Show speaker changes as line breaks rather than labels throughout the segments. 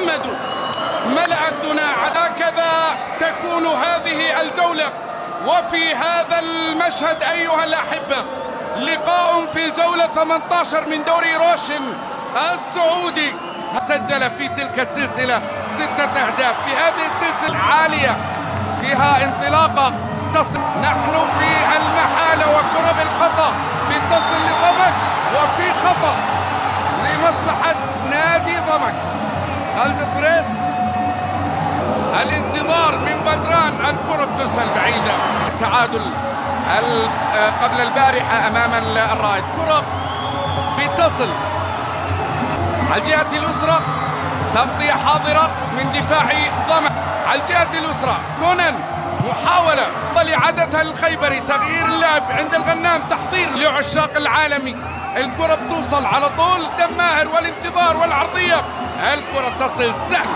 محمد ملأ الدنيا. هكذا تكون هذه الجولة. وفي هذا المشهد أيها الأحبة لقاء في الجولة 18 من دوري روشن السعودي. سجل في تلك السلسلة 6 أهداف. في هذه السلسلة عالية فيها انطلاقة تصل. نحن في المحالة وكرة بالخطأ بتصل لضمك، وفي خطأ لمصلحة نادي ضمك. خالد بريس الانتظار من بدران، الكرة بترسل بعيدة. التعادل قبل البارحة أمام الرائد. كرة بتصل على الجهة اليسرى، تغطية حاضرة من دفاع ضمك. على الجهة اليسرى كونان، محاولة لعادتها الخيبري، تغيير اللعب عند الغنام، تحضير لعشاق العالمي. الكرة بتوصل على طول دماهر والانتظار والعرضية. الكرة تصل سهل.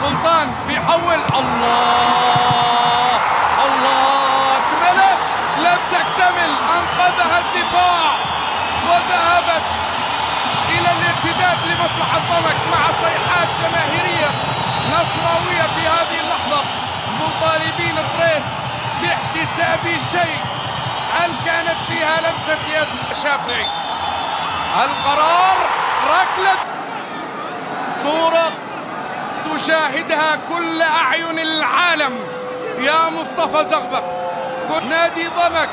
سلطان بيحول. الله الله، اكملت، لم تكتمل، انقذها الدفاع وذهبت الى الارتداد لمصلحة ضمك مع صيحات جماهيرية نصراوية في هذه اللحظة، مطالبين بريس باحتساب الشيء. هل كانت فيها لمسة يد شافعي؟ القرار ركلة. صورة تشاهدها كل أعين العالم يا مصطفى زغبة. نادي ضمك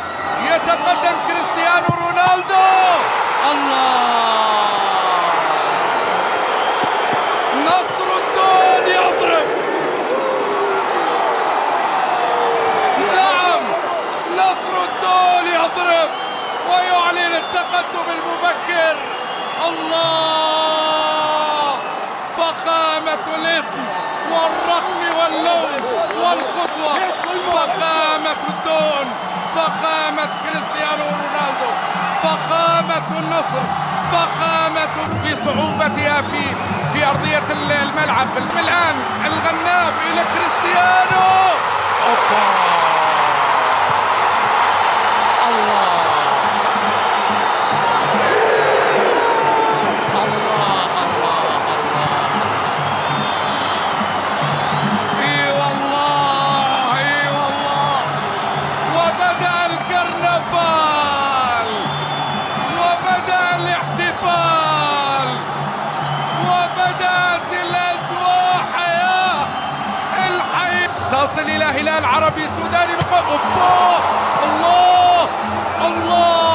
يتقدم كريستيانو رونالدو. الله، نصر الدون يضرب. نعم، نصر الدون يضرب ويعلن التقدم المبكر. الله، فخامة الاسم والرقم واللون والخطوة، فخامة الدون، فخامة كريستيانو رونالدو، فخامة النصر، فخامة بصعوبتها في أرضية الملعب. الآن الغنام إلى كريستيانو. أوبا، الله تصل إلى هلال عربي سوداني. الله الله الله،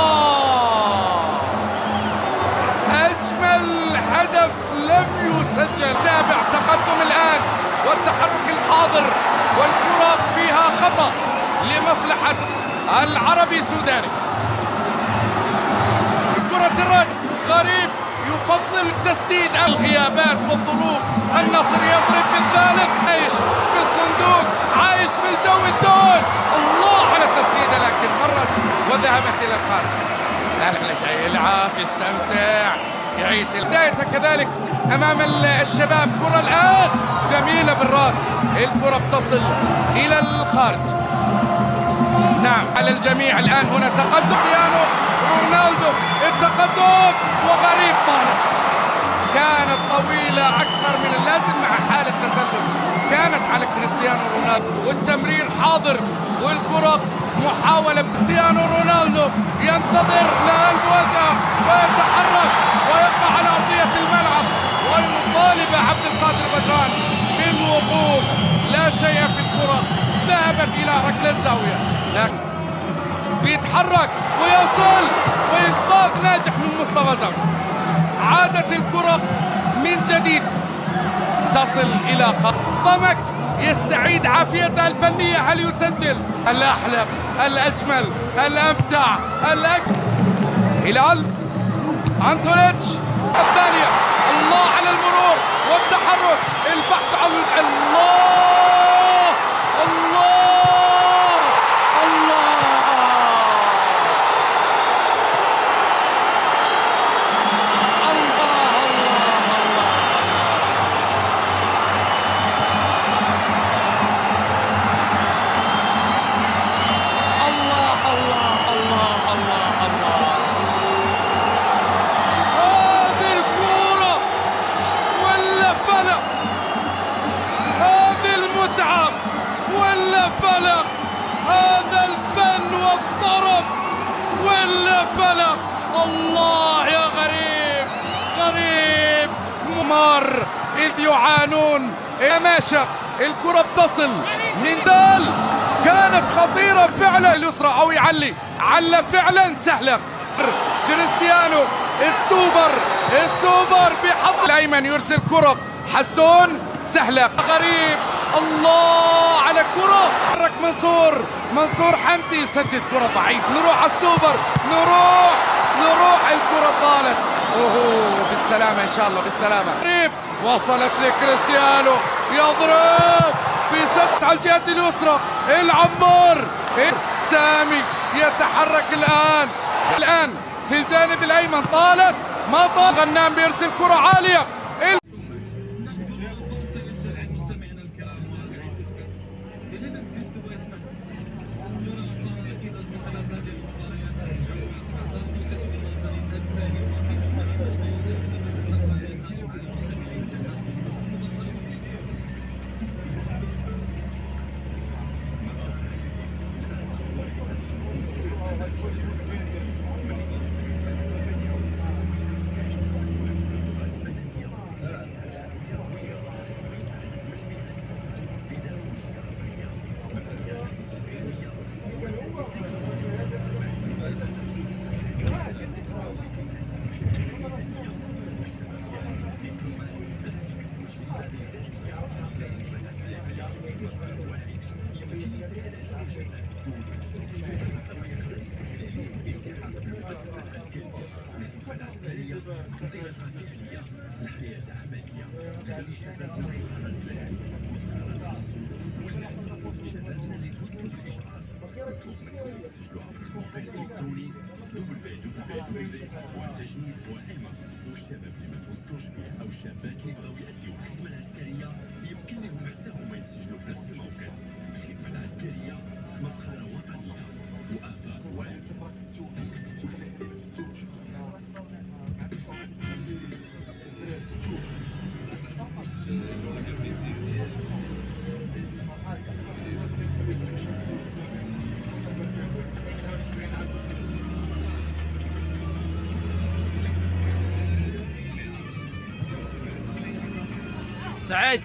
أجمل هدف لم يسجل. سابع تقدم الآن والتحرك الحاضر، والكرة فيها خطأ لمصلحة العربي سوداني. كرة الرد، غريب يفضل التسديد. الغيابات والظروف. النصر يضرب بالثالث، عايش في الصندوق، عايش في الجو الدون. الله على التسديدة، لكن مرت وذهبت إلى الخارج. لا جاي يلعب، يستمتع، يعيش بدايته كذلك أمام الشباب. كرة الآن جميلة بالراس، الكرة بتصل إلى الخارج. نعم، على الجميع الآن هنا تقدم كريستيانو رونالدو، التقدم وغريب طالت. كانت طويلة أكثر من اللازم مع حالة تسلل كانت على كريستيانو رونالدو، والتمرير حاضر، والكرة محاولة. كريستيانو رونالدو ينتظر المواجهة ويتحرك ويقع على أرضية الملعب، ويطالب عبد القادر بدران بالوقوف. لا شيء في الكرة، ذهبت إلى ركلة الزاوية، لكن بيتحرك ويصل، وإنقاذ ناجح من مصطفى زغبة. عادت الكرة من جديد، تصل إلى ضمك، يستعيد عافيته الفنية. هل يسجل؟ الأحلى، الأجمل، الأمتع، هلال أنتونيتش الثانية. الله على المرور والتحرك، البحث عن الله الله الله. ولا فلق، هذا الفن والطرب ولا فلق. الله يا غريب، غريب ممر إذ يعانون. ماشى الكرة بتصل من دال، كانت خطيرة فعلا. اليسرى أو يعلي، على فعلا سهلة. كريستيانو السوبر بحظ الأيمن يرسل كرة حسون سهلة. غريب، الله على كرة. حرك منصور حمزي يسدد كرة ضعيف. نروح على السوبر، نروح الكرة طالت. اوه بالسلامة ان شاء الله، بالسلامة. قريب وصلت لكريستيانو، يضرب بيسد على الجهة اليسرى. العمار سامي يتحرك الآن في الجانب الأيمن. طالت ما طال. غنام بيرسل كرة عالية.
والشباب اللي ما توصلوش بيه او الشابات اللي بغاو يأديو الخدمه العسكريه يمكنهم حتى هما يتسجلوا في نفس الموقع. الخدمه العسكريه مفخره وطنيه وآفاق واعد.
سعد